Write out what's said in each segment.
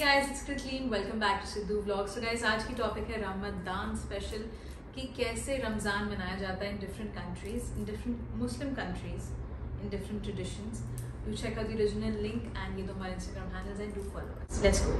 Guys, it's Kritleen, welcome back to Sidhu vlogs. तो guys, आज की टॉपिक है रमजान स्पेशल कि कैसे रमजान मनाया जाता है in different countries, in different Muslim countries, in different traditions. Do check out the original link and ये दो हमारे इंस्टाग्राम हैंडल्स हैं, do follow us. Let's go.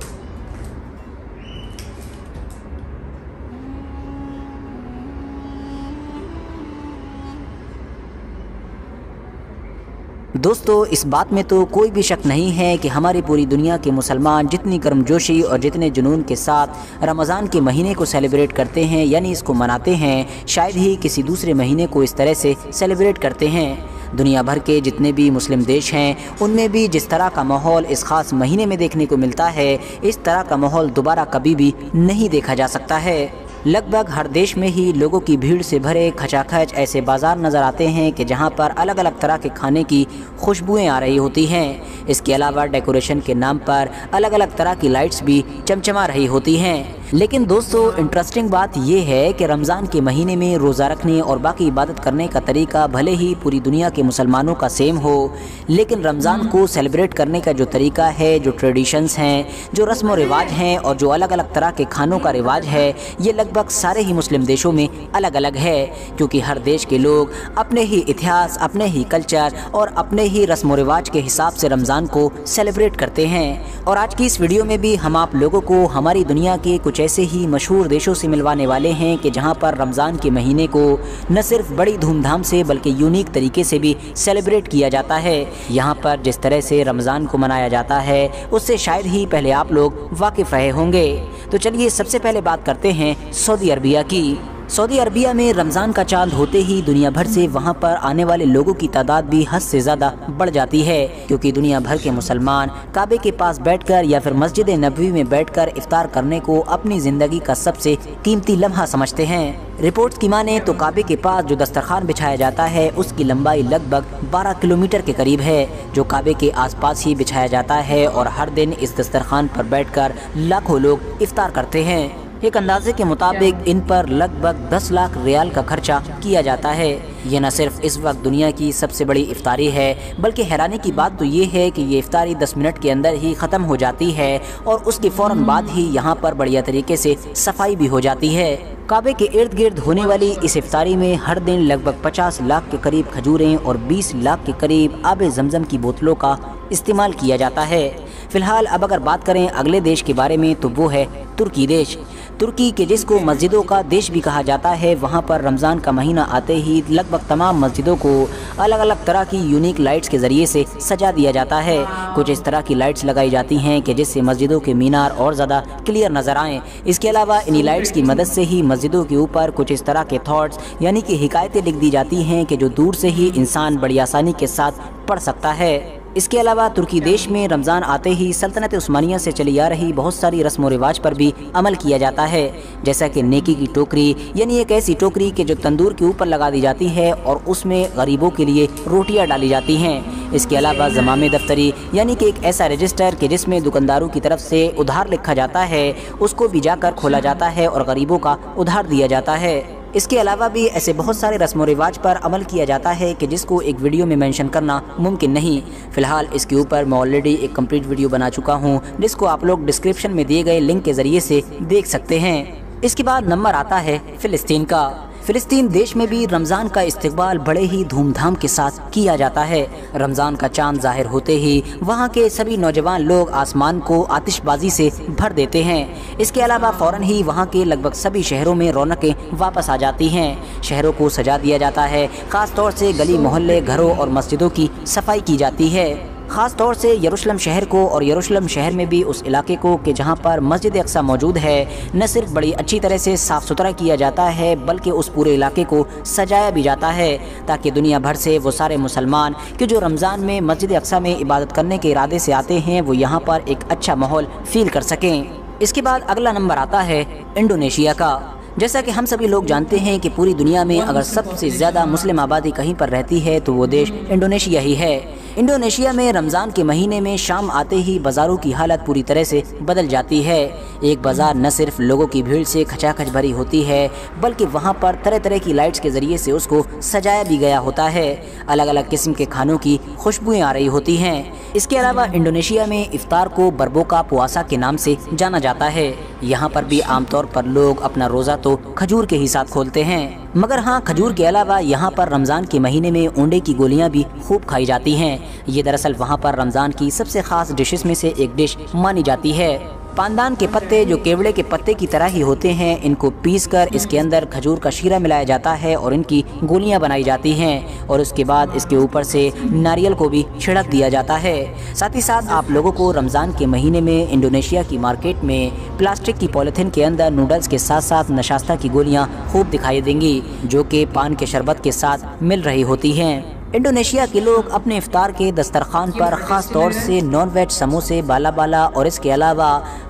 दोस्तों, इस बात में तो कोई भी शक नहीं है कि हमारी पूरी दुनिया के मुसलमान जितनी गर्मजोशी और जितने जुनून के साथ रमज़ान के महीने को सेलिब्रेट करते हैं, यानी इसको मनाते हैं, शायद ही किसी दूसरे महीने को इस तरह से सेलिब्रेट करते हैं। दुनिया भर के जितने भी मुस्लिम देश हैं, उनमें भी जिस तरह का माहौल इस ख़ास महीने में देखने को मिलता है, इस तरह का माहौल दोबारा कभी भी नहीं देखा जा सकता है। लगभग हर देश में ही लोगों की भीड़ से भरे खचाखच ऐसे बाज़ार नज़र आते हैं कि जहां पर अलग अलग तरह के खाने की खुशबुएं आ रही होती हैं। इसके अलावा डेकोरेशन के नाम पर अलग अलग तरह की लाइट्स भी चमचमा रही होती हैं। लेकिन दोस्तों, इंटरेस्टिंग बात यह है कि रमज़ान के महीने में रोज़ा रखने और बाकी इबादत करने का तरीका भले ही पूरी दुनिया के मुसलमानों का सेम हो, लेकिन रमज़ान को सेलिब्रेट करने का जो तरीका है, जो ट्रेडिशंस हैं, जो रस्म व रिवाज हैं और जो अलग अलग तरह के खानों का रिवाज है, ये लगभग सारे ही मुस्लिम देशों में अलग अलग है। क्योंकि हर देश के लोग अपने ही इतिहास, अपने ही कल्चर और अपने ही रस्म व रिवाज के हिसाब से रमज़ान को सेलिब्रेट करते हैं। और आज की इस वीडियो में भी हम आप लोगों को हमारी दुनिया के कुछ ऐसे ही मशहूर देशों से मिलवाने वाले हैं कि जहां पर रमज़ान के महीने को न सिर्फ बड़ी धूमधाम से बल्कि यूनिक तरीके से भी सेलिब्रेट किया जाता है। यहाँ पर जिस तरह से रमज़ान को मनाया जाता है, उससे शायद ही पहले आप लोग वाकिफ़ रहे होंगे। तो चलिए सबसे पहले बात करते हैं सऊदी अरबिया की। सऊदी अरबिया में रमज़ान का चांद होते ही दुनिया भर से वहां पर आने वाले लोगों की तादाद भी हद से ज़्यादा बढ़ जाती है, क्योंकि दुनिया भर के मुसलमान काबे के पास बैठकर या फिर मस्जिद नबवी में बैठकर इफ्तार करने को अपनी ज़िंदगी का सबसे कीमती लम्हा समझते हैं। रिपोर्ट्स की माने तो काबे के पास जो दस्तरखान बिछाया जाता है, उसकी लंबाई लगभग 12 किलोमीटर के करीब है, जो काबे के आसपास ही बिछाया जाता है। और हर दिन इस दस्तरखान पर बैठकर लाखों लोग इफ्तार करते हैं। एक अंदाजे के मुताबिक इन पर लगभग 10 लाख रियाल का खर्चा किया जाता है। ये न सिर्फ इस वक्त दुनिया की सबसे बड़ी इफ्तारी है, बल्कि हैरानी की बात तो ये है कि ये इफ्तारी 10 मिनट के अंदर ही ख़त्म हो जाती है और उसके फ़ौरन बाद ही यहाँ पर बढ़िया तरीके से सफाई भी हो जाती है। काबे के इर्द गिर्द होने वाली इस इफ्तारी में हर दिन लगभग 50 लाख के करीब खजूरें और 20 लाख के करीब आब जमजम की बोतलों का इस्तेमाल किया जाता है। फिलहाल अब अगर बात करें अगले देश के बारे में, तो वो है तुर्की देश। तुर्की के जिसको मस्जिदों का देश भी कहा जाता है, वहाँ पर रमज़ान का महीना आते ही लगभग तमाम मस्जिदों को अलग अलग तरह की यूनिक लाइट्स के ज़रिए से सजा दिया जाता है। कुछ इस तरह की लाइट्स लगाई जाती हैं कि जिससे मस्जिदों के मीनार और ज़्यादा क्लियर नज़र आएँ। इसके अलावा इन्हीं लाइट्स की मदद से ही मस्जिदों के ऊपर कुछ इस तरह के थॉट्स यानी कि हिकायतें लिख दी जाती हैं कि जो दूर से ही इंसान बड़ी आसानी के साथ पढ़ सकता है। इसके अलावा तुर्की देश में रमज़ान आते ही सल्तनत उस्मानिया से चली आ रही बहुत सारी रस्म व रिवाज पर भी अमल किया जाता है, जैसा कि नेकी की टोकरी, यानी एक ऐसी टोकरी कि जो तंदूर के ऊपर लगा दी जाती है और उसमें गरीबों के लिए रोटियां डाली जाती हैं। इसके अलावा ज़मामे दफ्तरी, यानी कि एक ऐसा रजिस्टर कि जिसमें दुकानदारों की तरफ से उधार लिखा जाता है, उसको भी जाकर खोला जाता है और गरीबों का उधार दिया जाता है। इसके अलावा भी ऐसे बहुत सारे रस्म व रिवाज पर अमल किया जाता है कि जिसको एक वीडियो में मेंशन करना मुमकिन नहीं। फ़िलहाल इसके ऊपर मैं ऑलरेडी एक कंप्लीट वीडियो बना चुका हूं, जिसको आप लोग डिस्क्रिप्शन में दिए गए लिंक के ज़रिए से देख सकते हैं। इसके बाद नंबर आता है फ़िलिस्तीन का। फ़िलिस्तीन देश में भी रमज़ान का इस्तकबाल बड़े ही धूमधाम के साथ किया जाता है। रमज़ान का चांद ज़ाहिर होते ही वहाँ के सभी नौजवान लोग आसमान को आतिशबाजी से भर देते हैं। इसके अलावा फ़ौरन ही वहाँ के लगभग सभी शहरों में रौनकें वापस आ जाती हैं। शहरों को सजा दिया जाता है, ख़ास तौर से गली मोहल्ले, घरों और मस्जिदों की सफाई की जाती है। ख़ास तौर से यरूशलेम शहर को और यरूशलेम शहर में भी उस इलाके को कि जहाँ पर मस्जिद अक्सा मौजूद है, न सिर्फ बड़ी अच्छी तरह से साफ़ सुथरा किया जाता है, बल्कि उस पूरे इलाके को सजाया भी जाता है, ताकि दुनिया भर से वो सारे मुसलमान कि जो रमज़ान में मस्जिद अक्सा में इबादत करने के इरादे से आते हैं, वो यहाँ पर एक अच्छा माहौल फील कर सकें। इसके बाद अगला नंबर आता है इंडोनेशिया का। जैसा कि हम सभी लोग जानते हैं कि पूरी दुनिया में अगर सबसे ज़्यादा मुस्लिम आबादी कहीं पर रहती है तो वो देश इंडोनेशिया ही है। इंडोनेशिया में रमज़ान के महीने में शाम आते ही बाज़ारों की हालत पूरी तरह से बदल जाती है। एक बाज़ार न सिर्फ लोगों की भीड़ से खचाखच भरी होती है, बल्कि वहाँ पर तरह तरह की लाइट्स के ज़रिए से उसको सजाया भी गया होता है। अलग अलग किस्म के खानों की खुशबुएँ आ रही होती हैं। इसके अलावा इंडोनेशिया में इफ्तार को बरबोका पुआसा के नाम से जाना जाता है। यहाँ पर भी आमतौर पर लोग अपना रोज़ा तो खजूर के ही साथ खोलते हैं, मगर हाँ, खजूर के अलावा यहाँ पर रमज़ान के महीने में ओंडे की गोलियाँ भी खूब खाई जाती हैं। ये दरअसल वहाँ पर रमज़ान की सबसे ख़ास डिशेस में से एक डिश मानी जाती है। पानदान के पत्ते जो केवड़े के पत्ते की तरह ही होते हैं, इनको पीसकर इसके अंदर खजूर का शीरा मिलाया जाता है और इनकी गोलियां बनाई जाती हैं और उसके बाद इसके ऊपर से नारियल को भी छिड़क दिया जाता है। साथ ही साथ आप लोगों को रमज़ान के महीने में इंडोनेशिया की मार्केट में प्लास्टिक की पॉलीथीन के अंदर नूडल्स के साथ साथ नशास्ता की गोलियाँ खूब दिखाई देंगी, जो कि पान के शरबत के साथ मिल रही होती हैं। इंडोनेशिया के लोग अपने इफ्तार के दस्तरखान पर ख़ास तौर से नॉन वेज समोसे, बाला बाला और इसके अलावा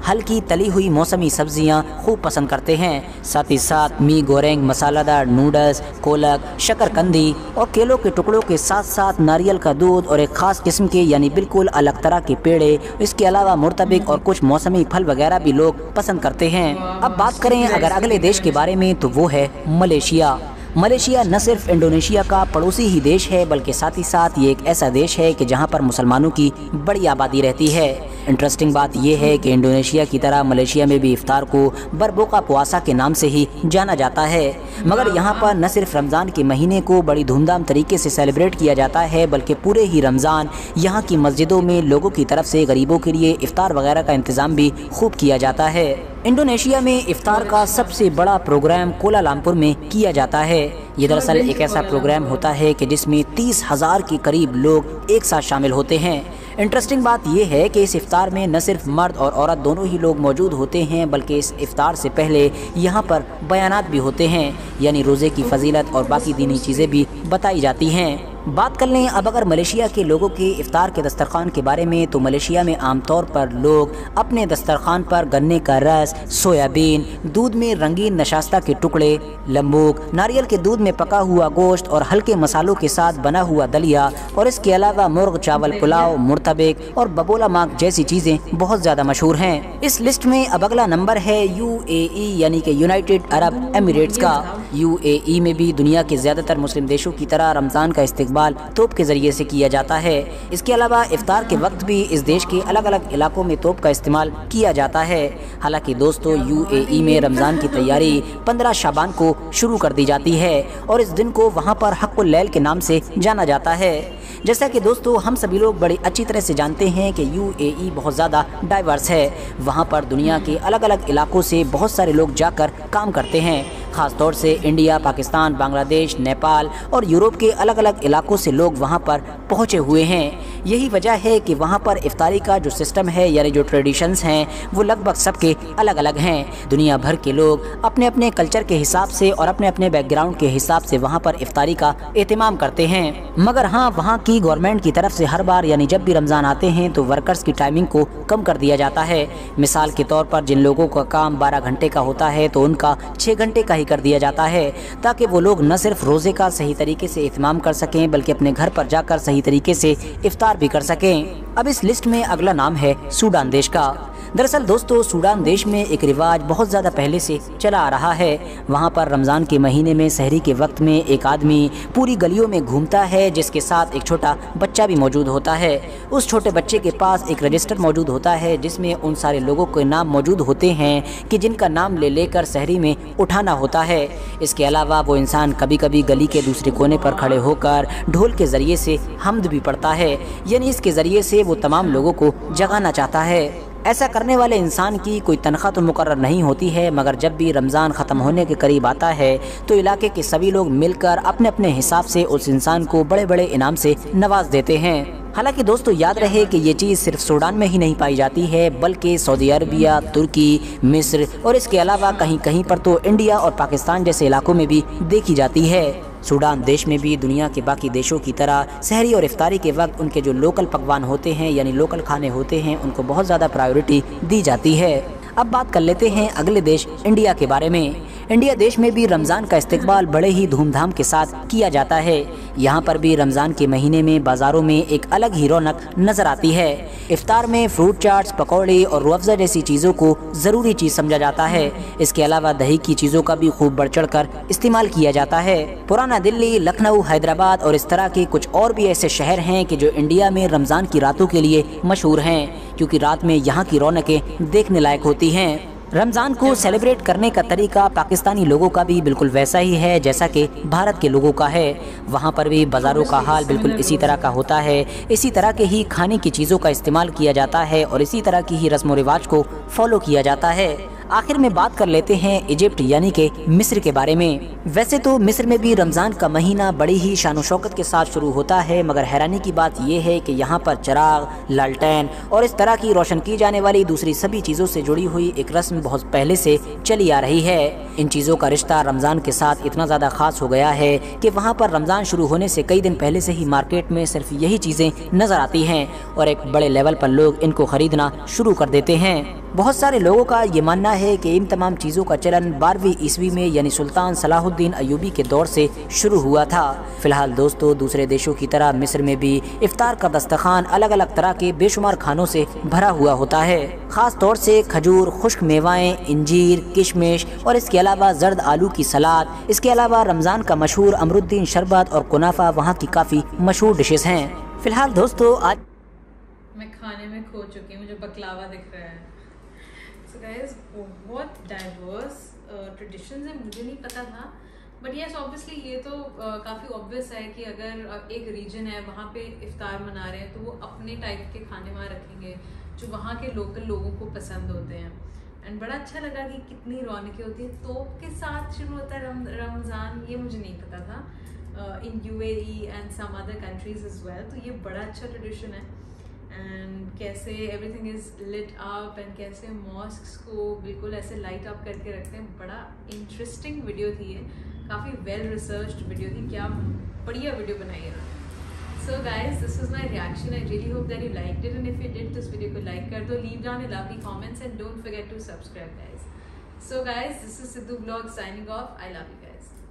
हल्की तली हुई मौसमी सब्जियां खूब पसंद करते हैं। साथ ही साथ मी गोरेंग, मसालेदार नूडल्स, कोलक, शकरकंदी और केलों के टुकड़ों के साथ साथ नारियल का दूध और एक ख़ास किस्म के यानी बिल्कुल अलग तरह के पेड़े, इसके अलावा मुर्तबिक और कुछ मौसमी फल वगैरह भी लोग पसंद करते हैं। अब बात करें अगर अगले देश के बारे में, तो वो है मलेशिया। मलेशिया न सिर्फ इंडोनेशिया का पड़ोसी ही देश है, बल्कि साथ ही साथ ये एक ऐसा देश है कि जहाँ पर मुसलमानों की बड़ी आबादी रहती है। इंटरेस्टिंग बात यह है कि इंडोनेशिया की तरह मलेशिया में भी इफ्तार को बरबोका पुआसा के नाम से ही जाना जाता है, मगर यहाँ पर न सिर्फ रमज़ान के महीने को बड़ी धूमधाम तरीके से सेलिब्रेट किया जाता है, बल्कि पूरे ही रमज़ान यहाँ की मस्जिदों में लोगों की तरफ से गरीबों के लिए इफ्तार वगैरह का इंतज़ाम भी खूब किया जाता है। इंडोनेशिया में इफ्तार का सबसे बड़ा प्रोग्राम कोलालमपुर में किया जाता है। ये दरअसल एक ऐसा प्रोग्राम होता है कि जिसमें 30,000 के करीब लोग एक साथ शामिल होते हैं। इंटरेस्टिंग बात यह है कि इस इफ्तार में न सिर्फ मर्द और औरत दोनों ही लोग मौजूद होते हैं, बल्कि इस इफ्तार से पहले यहाँ पर बयानात भी होते हैं, यानी रोज़े की फजीलत और बाकी दीनी चीज़ें भी बताई जाती हैं। बात कर लें अब अगर मलेशिया के लोगों के इफ्तार के दस्तरखान के बारे में, तो मलेशिया में आमतौर पर लोग अपने दस्तरखान पर गन्ने का रस, सोयाबीन, दूध में रंगीन नशास्ता के टुकड़े, लंबूक, नारियल के दूध में पका हुआ गोश्त और हल्के मसालों के साथ बना हुआ दलिया और इसके अलावा मुर्ग चावल पुलाव, मुर्तबिक और बबोला माक जैसी चीज़ें बहुत ज़्यादा मशहूर हैं। इस लिस्ट में अब अगला नंबर है UAE यानी कि यूनाइटेड अरब एमिरेट्स का। UAE में भी दुनिया के ज़्यादातर मुस्लिम देशों की तरह रमज़ान का इस्तेमाल तोप के जरिए से किया जाता है। इसके अलावा इफ्तार के वक्त भी इस देश के अलग अलग इलाकों में तोप का इस्तेमाल किया जाता है। हालांकि दोस्तों, UAE में रमज़ान की तैयारी 15 शाबान को शुरू कर दी जाती है और इस दिन को वहाँ पर हक़्क़ुल लैल के नाम से जाना जाता है। जैसा कि दोस्तों हम सभी लोग बड़ी अच्छी तरह से जानते हैं कि UAE बहुत ज़्यादा डाइवर्स है। वहाँ पर दुनिया के अलग अलग इलाकों से बहुत सारे लोग जाकर काम करते हैं। ख़ास तौर से इंडिया, पाकिस्तान, बांग्लादेश, नेपाल और यूरोप के अलग अलग इलाकों से लोग वहाँ पर पहुँचे हुए हैं। यही वजह है कि वहाँ पर इफ्तारी का जो सिस्टम है यानी जो ट्रेडिशंस हैं वो लगभग सबके अलग अलग हैं। दुनिया भर के लोग अपने अपने कल्चर के हिसाब से और अपने अपने बैकग्राउंड के हिसाब से वहाँ पर इफ्तारी का एहतमाम करते हैं। मगर हाँ, वहाँ की गवर्नमेंट की तरफ से हर बार यानी जब भी रमज़ान आते हैं तो वर्कर्स की टाइमिंग को कम कर दिया जाता है। मिसाल के तौर पर जिन लोगों का काम 12 घंटे का होता है तो उनका 6 घंटे का ही कर दिया जाता है, ताकि वो लोग न सिर्फ रोज़े का सही तरीके से इत्माम कर सकें बल्कि अपने घर पर जाकर सही तरीके से इफ्तार भी कर सकें। अब इस लिस्ट में अगला नाम है सूडान देश का। दरअसल दोस्तों, सूडान देश में एक रिवाज बहुत ज़्यादा पहले से चला आ रहा है। वहाँ पर रमज़ान के महीने में सहरी के वक्त में एक आदमी पूरी गलियों में घूमता है, जिसके साथ एक छोटा बच्चा भी मौजूद होता है। उस छोटे बच्चे के पास एक रजिस्टर मौजूद होता है जिसमें उन सारे लोगों के नाम मौजूद होते हैं कि जिनका नाम ले लेकर सहरी में उठाना होता है। इसके अलावा वो इंसान कभी कभी गली के दूसरे कोने पर खड़े होकर ढोल के ज़रिए से हम्द भी पढ़ता है, यानी इसके ज़रिए से वो तमाम लोगों को जगाना चाहता है। ऐसा करने वाले इंसान की कोई तनख्वाह तो मुकर्रर नहीं होती है, मगर जब भी रमज़ान ख़त्म होने के करीब आता है तो इलाके के सभी लोग मिलकर अपने अपने हिसाब से उस इंसान को बड़े बड़े इनाम से नवाज देते हैं। हालांकि दोस्तों याद रहे कि ये चीज़ सिर्फ सूडान में ही नहीं पाई जाती है, बल्कि सऊदी अरबिया, तुर्की, मिस्र और इसके अलावा कहीं कहीं पर तो इंडिया और पाकिस्तान जैसे इलाकों में भी देखी जाती है। सूडान देश में भी दुनिया के बाकी देशों की तरह सहरी और इफ्तारी के वक्त उनके जो लोकल पकवान होते हैं यानी लोकल खाने होते हैं उनको बहुत ज़्यादा प्रायोरिटी दी जाती है। अब बात कर लेते हैं अगले देश इंडिया के बारे में। इंडिया देश में भी रमज़ान का इस्तकबाल बड़े ही धूमधाम के साथ किया जाता है। यहाँ पर भी रमज़ान के महीने में बाज़ारों में एक अलग ही रौनक नज़र आती है। इफ्तार में फ्रूट चाट्स, पकौड़े और रूह अफ़ज़ा जैसी चीज़ों को ज़रूरी चीज़ समझा जाता है। इसके अलावा दही की चीज़ों का भी खूब बढ़ चढ़ कर इस्तेमाल किया जाता है। पुराना दिल्ली, लखनऊ, हैदराबाद और इस तरह के कुछ और भी ऐसे शहर हैं कि जो इंडिया में रमज़ान की रातों के लिए मशहूर हैं, क्योंकि रात में यहाँ की रौनकें देखने लायक होती हैं। रमज़ान को सेलिब्रेट करने का तरीका पाकिस्तानी लोगों का भी बिल्कुल वैसा ही है जैसा कि भारत के लोगों का है। वहाँ पर भी बाज़ारों का हाल बिल्कुल इसी तरह का होता है। इसी तरह के ही खाने की चीज़ों का इस्तेमाल किया जाता है और इसी तरह की ही रस्म व रिवाज को फॉलो किया जाता है। आखिर में बात कर लेते हैं इजिप्ट यानी कि मिस्र के बारे में। वैसे तो मिस्र में भी रमज़ान का महीना बड़ी ही शान शौकत के साथ शुरू होता है, मगर हैरानी की बात यह है कि यहाँ पर चिराग, लालटेन और इस तरह की रोशन की जाने वाली दूसरी सभी चीज़ों से जुड़ी हुई एक रस्म बहुत पहले से चली आ रही है। इन चीज़ों का रिश्ता रमज़ान के साथ इतना ज़्यादा ख़ास हो गया है कि वहाँ पर रमज़ान शुरू होने से कई दिन पहले से ही मार्केट में सिर्फ यही चीज़ें नज़र आती हैं और एक बड़े लेवल पर लोग इनको ख़रीदना शुरू कर देते हैं। बहुत सारे लोगों का ये मानना है कि इन तमाम चीज़ों का चलन 12वीं ईस्वी में यानी सुल्तान सलाहुद्दीन अयूबी के दौर से शुरू हुआ था। फिलहाल दोस्तों, दूसरे देशों की तरह मिस्र में भी इफ्तार का दस्तरखान अलग अलग तरह के बेशुमार खानों से भरा हुआ होता है। ख़ास तौर से खजूर, खुश्क मेवाएं, इंजीर, किशमिश और इसके अलावा जर्द आलू की सलाद। इसके अलावा रमज़ान का मशहूर अमरुद्दीन शरबत और कुनाफा वहाँ की काफ़ी मशहूर डिशेस हैं। फिलहाल दोस्तों, आज मैं खाने में खो चुकी हूँ, मुझे बकलावा दिख रहा है। So guys, बहुत डाइवर्स ट्रेडिशंस है, मुझे नहीं पता था। बट यस, ऑब्वियसली ये तो काफ़ी ऑब्वियस है कि अगर एक रीजन है वहाँ पे इफ्तार मना रहे हैं तो वो अपने टाइप के खाने वहाँ रखेंगे जो वहाँ के लोकल लोगों को पसंद होते हैं। एंड बड़ा अच्छा लगा कि कितनी रौनकें होती है। तोप के साथ शुरू होता है रमज़ान, ये मुझे नहीं पता था। In UAE and some other countries as well, तो ये बड़ा अच्छा ट्रेडिशन है। एंड कैसे everything is lit up and कैसे मॉस्क्स को बिल्कुल ऐसे लाइट अप करके रखते हैं। बड़ा इंटरेस्टिंग वीडियो थी ये, काफ़ी वेल रिसर्च्ड वीडियो थी। क्या बढ़िया वीडियो बनाई है। So guys, this is my reaction. I really hope that you liked it, and if you did, this video को लाइक कर दो, leave down a lovely comments and don't forget to subscribe guys. So guys, this is Sidhu vlog signing off. I love you guys.